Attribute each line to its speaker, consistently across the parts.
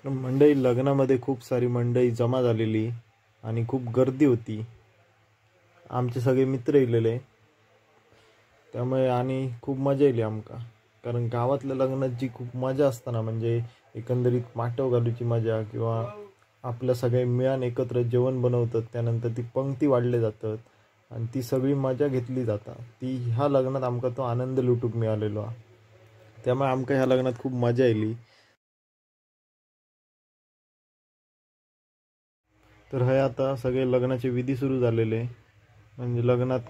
Speaker 1: मंडई लग्नामध्ये खूप सारी मंडई जमा झालेली आणि खूप गर्दी होती। आमचे सगळे मित्र इलेले त्यामुळे आणि खूप मजा येली आमका। कारण गावातल्या लग्नात जी खूप मजा असताना म्हणजे एकंदरीत माटव घालूची मजा किंवा आपल्या सगळे मिळून एकत्र जेवण बनवतात, त्यानंतर ती पंक्ती वाढले जातात आणि ती सगळी मजा घेतली जाता, ती ह्या लग्नात आमका तो आनंद लुटूक मिळालेलो। त्यामुळे आमका ह्या लग्नात खूप मजा येली। तर हे आता सगळे लग्नाचे विधी सुरू झालेले, म्हणजे लग्नात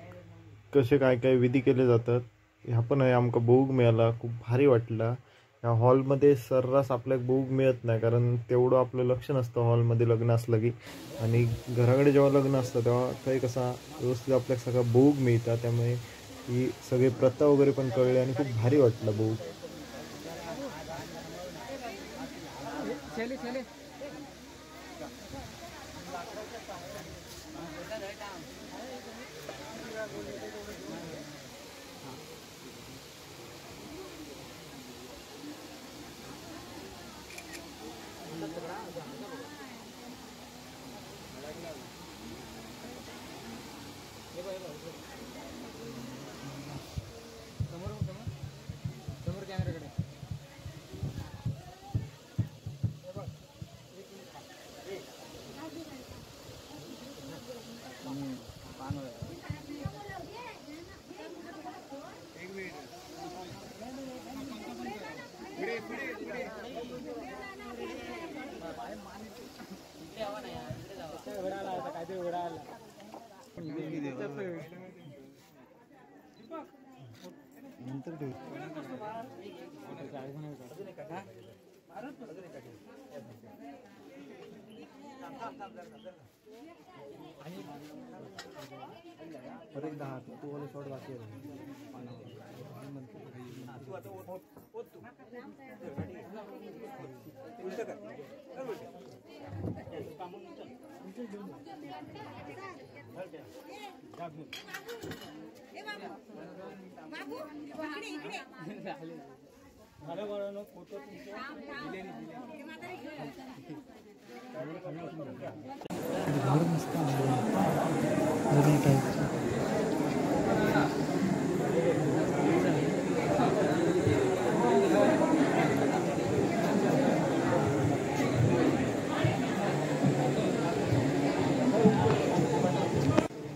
Speaker 1: कसे काय काय विधी केले जातात ह्या पण हे आमका बघूक मिळाला। खूप भारी वाटला। ह्या हॉलमध्ये सर्रास आपल्याक बघूक मिळत नाही, कारण तेवढं आपलं लक्ष नसतं हॉलमध्ये लग्न असलं की। आणि घराकडे जेव्हा लग्न असतं तेव्हा काही कसा व्यवस्थित आपल्याक सगळं बघूक मिळतं, त्यामुळे ही सगळे प्रथा वगैरे पण कळले आणि खूप भारी वाटलं बघूक।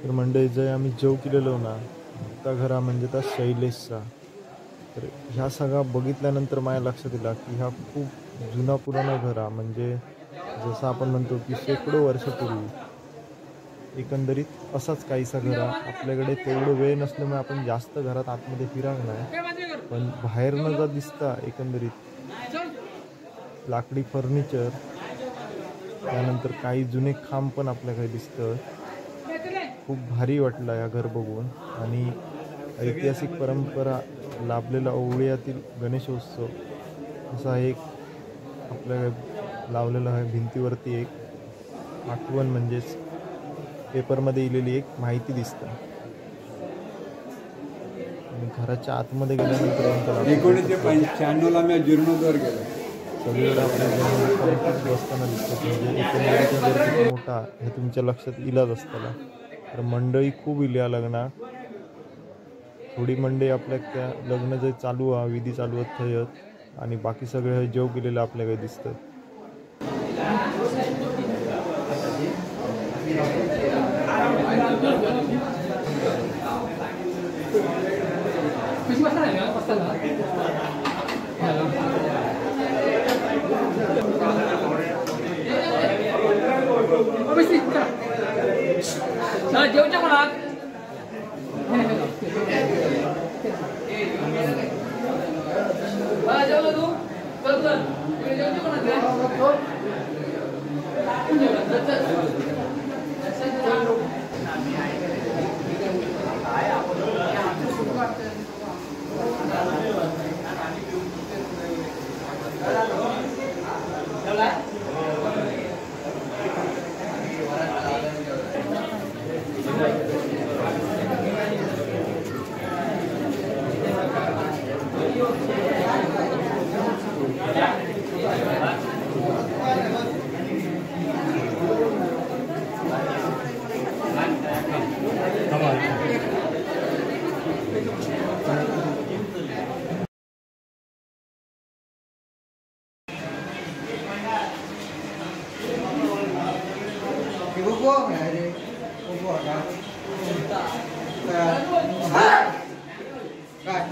Speaker 1: तर मंडळी जे आम्ही जेव केलेलो ना त्या घरा म्हणजे त्या शैलेशचा, तर ह्या सगळा बघितल्यानंतर माझ्या लक्षात येईल की ह्या खूप जुना पुराणा घरा, म्हणजे जसं आपण म्हणतो की शेकडो वर्षापूर्वी एकंदरीत असाच काहीसा घरा। आपल्याकडे तेवढं वेळ नसल्यामुळे आपण जास्त घरात आतमध्ये फिराक नाही, पण बाहेरनं जर दिसता एकंदरीत लाकडी फर्निचर, त्यानंतर काही जुने खांब पण आपल्याकडे दिसतं। खूप भारी वाटलं या घर बघून। आणि ऐतिहासिक परंपरा लाभलेला ओवळ्यातील गणेशोत्सव असा एक आपल्या लावलेला आहे भिंतीवरती, एक आठवण म्हणजेच पेपरमध्ये लिहिलेली एक माहिती दिसतं। आणि घराच्या आतमध्ये गेल्यानंतर
Speaker 2: 1995 मी जीर्णोद्धार केला।
Speaker 1: सगळीकडे आपल्या असताना दिसतात, म्हणजे एकंदरीत घर किती मोठा हे तुमच्या लक्षात इलाज असताना। तर मंडळी खूप इल्या लग्नाक, थोडी मंडळी आपल्या त्या लग्न जे चालू आहे विधी चालू आहेत थयत, आणि बाकी सगळे जेव केलेलं आपल्याकडे दिसतं।
Speaker 3: काय